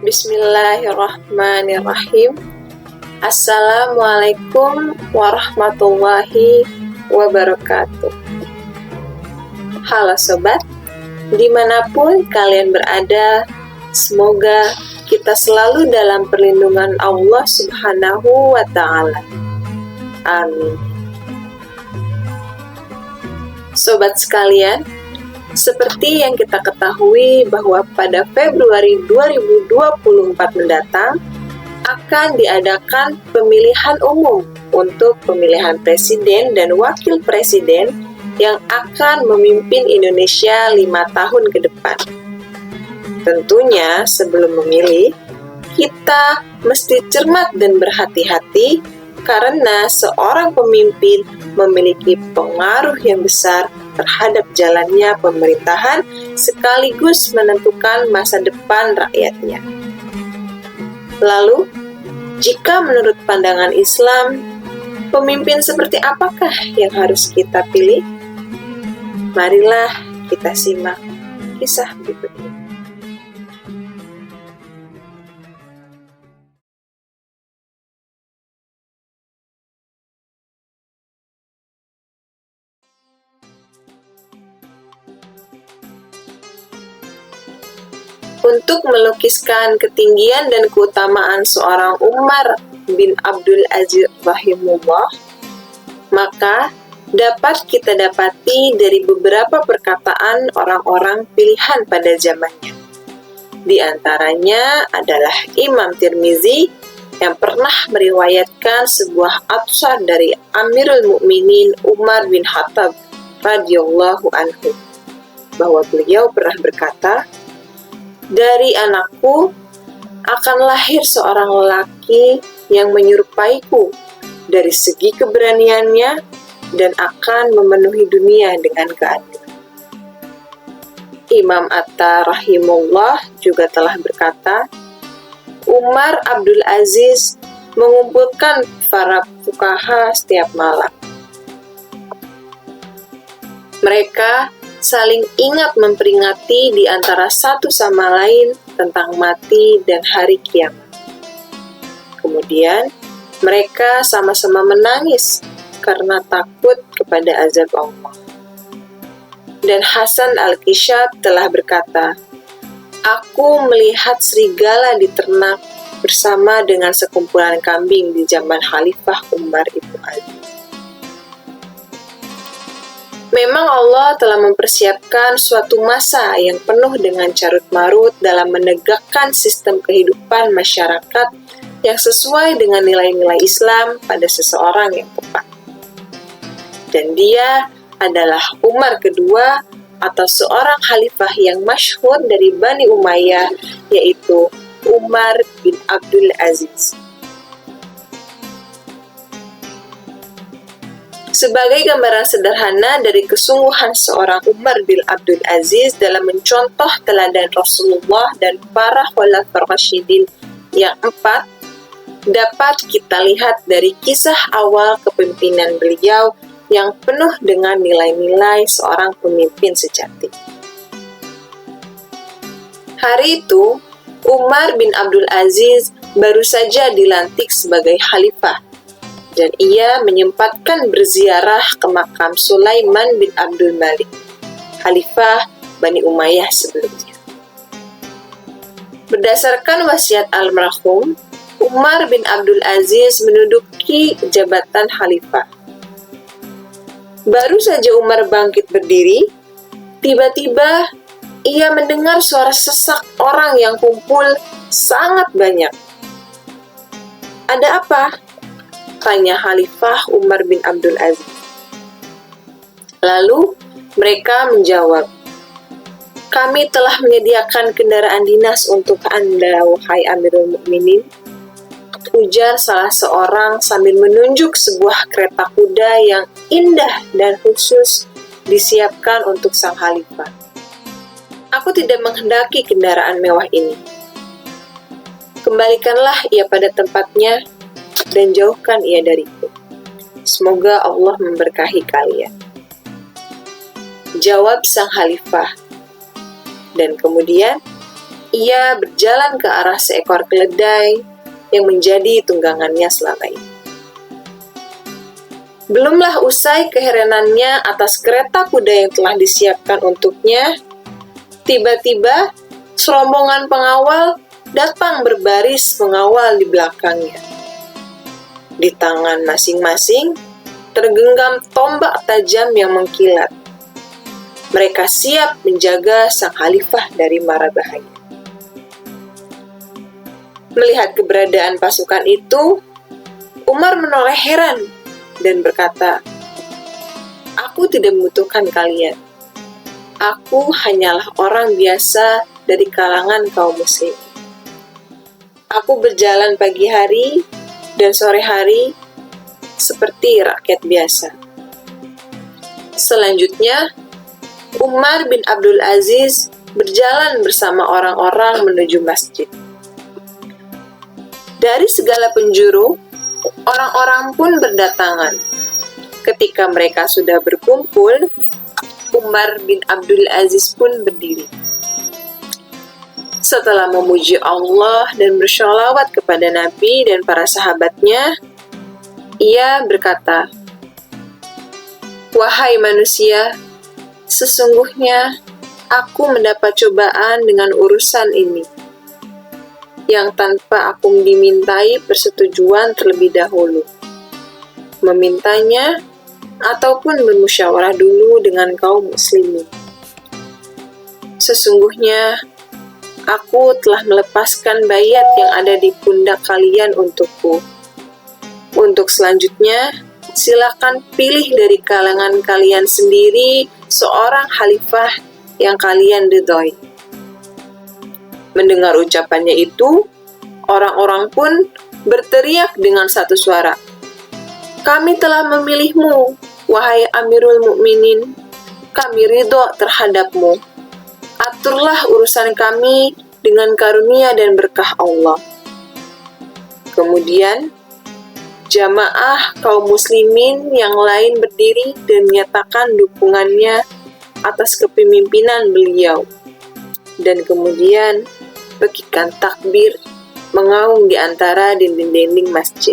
Bismillahirrahmanirrahim. Assalamualaikum warahmatullahi wabarakatuh. Halo sobat, dimanapun kalian berada, semoga kita selalu dalam perlindungan Allah Subhanahu wa Ta'ala. Amin. Sobat sekalian, seperti yang kita ketahui bahwa pada Februari 2024 mendatang akan diadakan pemilihan umum untuk pemilihan presiden dan wakil presiden yang akan memimpin Indonesia 5 tahun ke depan. Tentunya sebelum memilih, kita mesti cermat dan berhati-hati karena seorang pemimpin memiliki pengaruh yang besar terhadap jalannya pemerintahan sekaligus menentukan masa depan rakyatnya. Lalu, jika menurut pandangan Islam, pemimpin seperti apakah yang harus kita pilih? Marilah kita simak kisah berikut ini. Untuk melukiskan ketinggian dan keutamaan seorang Umar bin Abdul Aziz rahimahullah, maka dapat kita dapati dari beberapa perkataan orang-orang pilihan pada zamannya. Di antaranya adalah Imam Tirmizi yang pernah meriwayatkan sebuah atsar dari Amirul Mukminin Umar bin Khattab radhiyallahu anhu, bahwa beliau pernah berkata, "Dari anakku akan lahir seorang lelaki yang menyerupaiku dari segi keberaniannya dan akan memenuhi dunia dengan keadilan." Imam Atta rahimahullah juga telah berkata, Umar Abdul Aziz mengumpulkan para fuqaha setiap malam. Mereka saling ingat memperingati di antara satu sama lain tentang mati dan hari kiamat. Kemudian, mereka sama-sama menangis karena takut kepada azab Allah. Dan Hasan Al-Kishab telah berkata, "Aku melihat serigala diternak bersama dengan sekumpulan kambing di zaman Khalifah Umar ibn Aziz." Memang Allah telah mempersiapkan suatu masa yang penuh dengan carut-marut dalam menegakkan sistem kehidupan masyarakat yang sesuai dengan nilai-nilai Islam pada seseorang yang tepat. Dan dia adalah Umar kedua atau seorang khalifah yang masyhur dari Bani Umayyah, yaitu Umar bin Abdul Aziz. Sebagai gambaran sederhana dari kesungguhan seorang Umar bin Abdul Aziz dalam mencontoh teladan Rasulullah dan para khulafaur rasyidin yang 4, dapat kita lihat dari kisah awal kepemimpinan beliau yang penuh dengan nilai-nilai seorang pemimpin sejati. Hari itu, Umar bin Abdul Aziz baru saja dilantik sebagai khalifah, dan ia menyempatkan berziarah ke makam Sulaiman bin Abdul Malik, khalifah Bani Umayyah sebelumnya. Berdasarkan wasiat almarhum, Umar bin Abdul Aziz menduduki jabatan khalifah. Baru saja Umar bangkit berdiri, tiba-tiba ia mendengar suara sesak orang yang kumpul sangat banyak. "Ada apa?" tanya Khalifah Umar bin Abdul Aziz. Lalu mereka menjawab, "Kami telah menyediakan kendaraan dinas untuk Anda, wahai Amirul Mukminin," ujar salah seorang sambil menunjuk sebuah kereta kuda yang indah dan khusus disiapkan untuk sang khalifah. "Aku tidak menghendaki kendaraan mewah ini. Kembalikanlah ia pada tempatnya dan jauhkan ia dariku. Semoga Allah memberkahi kalian," jawab sang khalifah. Dan kemudian ia berjalan ke arah seekor keledai yang menjadi tunggangannya selama ini. Belumlah usai keheranannya atas kereta kuda yang telah disiapkan untuknya, tiba-tiba serombongan pengawal datang berbaris mengawal di belakangnya. Di tangan masing-masing tergenggam tombak tajam yang mengkilat. Mereka siap menjaga sang khalifah dari mara bahaya. Melihat keberadaan pasukan itu, Umar menoleh heran dan berkata, "Aku tidak membutuhkan kalian. Aku hanyalah orang biasa dari kalangan kaum muslim. Aku berjalan pagi hari dan sore hari seperti rakyat biasa." Selanjutnya, Umar bin Abdul Aziz berjalan bersama orang-orang menuju masjid. Dari segala penjuru, orang-orang pun berdatangan. Ketika mereka sudah berkumpul, Umar bin Abdul Aziz pun berdiri. Setelah memuji Allah dan bersholawat kepada Nabi dan para sahabatnya, ia berkata, "Wahai manusia, sesungguhnya aku mendapat cobaan dengan urusan ini, yang tanpa aku dimintai persetujuan terlebih dahulu, memintanya ataupun bermusyawarah dulu dengan kaum muslimin. Sesungguhnya aku telah melepaskan bayat yang ada di pundak kalian untukku. Untuk selanjutnya, silakan pilih dari kalangan kalian sendiri seorang khalifah yang kalian ridhoi." Mendengar ucapannya itu, orang-orang pun berteriak dengan satu suara, "Kami telah memilihmu, wahai Amirul Mukminin. Kami ridho terhadapmu. Aturlah urusan kami dengan karunia dan berkah Allah." Kemudian, jamaah kaum muslimin yang lain berdiri dan menyatakan dukungannya atas kepemimpinan beliau. Dan kemudian, pekikan takbir mengaum di antara dinding-dinding masjid.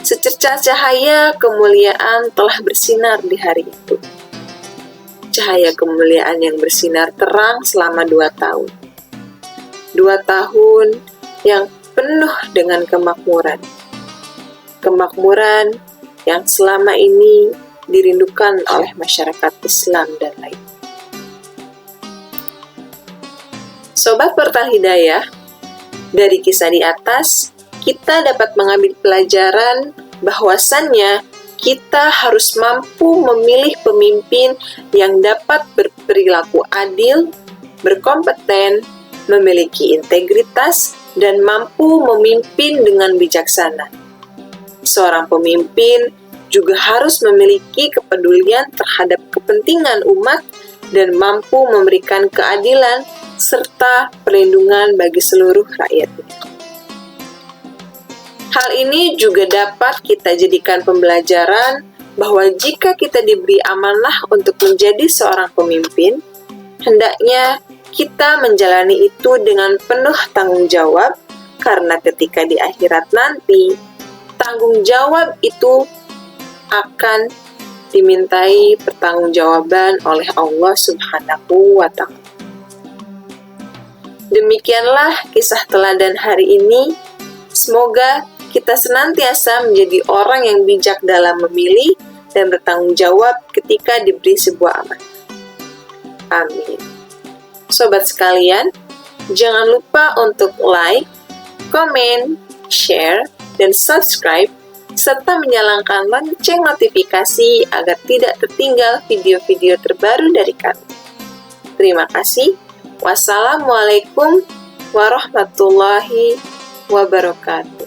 Secercah cahaya kemuliaan telah bersinar di hari itu. Cahaya kemuliaan yang bersinar terang selama 2 tahun. 2 tahun yang penuh dengan kemakmuran. Kemakmuran yang selama ini dirindukan oleh masyarakat Islam dan lain. Sobat Portal Hidayah, dari kisah di atas, kita dapat mengambil pelajaran bahwasannya kita harus mampu memilih pemimpin yang dapat berperilaku adil, berkompeten, memiliki integritas, dan mampu memimpin dengan bijaksana. Seorang pemimpin juga harus memiliki kepedulian terhadap kepentingan umat dan mampu memberikan keadilan serta perlindungan bagi seluruh rakyatnya. Hal ini juga dapat kita jadikan pembelajaran bahwa jika kita diberi amanah untuk menjadi seorang pemimpin, hendaknya kita menjalani itu dengan penuh tanggung jawab, karena ketika di akhirat nanti, tanggung jawab itu akan dimintai pertanggungjawaban oleh Allah Subhanahu wa Ta'ala. Demikianlah kisah teladan hari ini. Semoga kita senantiasa menjadi orang yang bijak dalam memilih dan bertanggung jawab ketika diberi sebuah amanah. Amin. Sobat sekalian, jangan lupa untuk like, komen, share, dan subscribe, serta menyalakan lonceng notifikasi agar tidak tertinggal video-video terbaru dari kami. Terima kasih. Wassalamualaikum warahmatullahi wabarakatuh.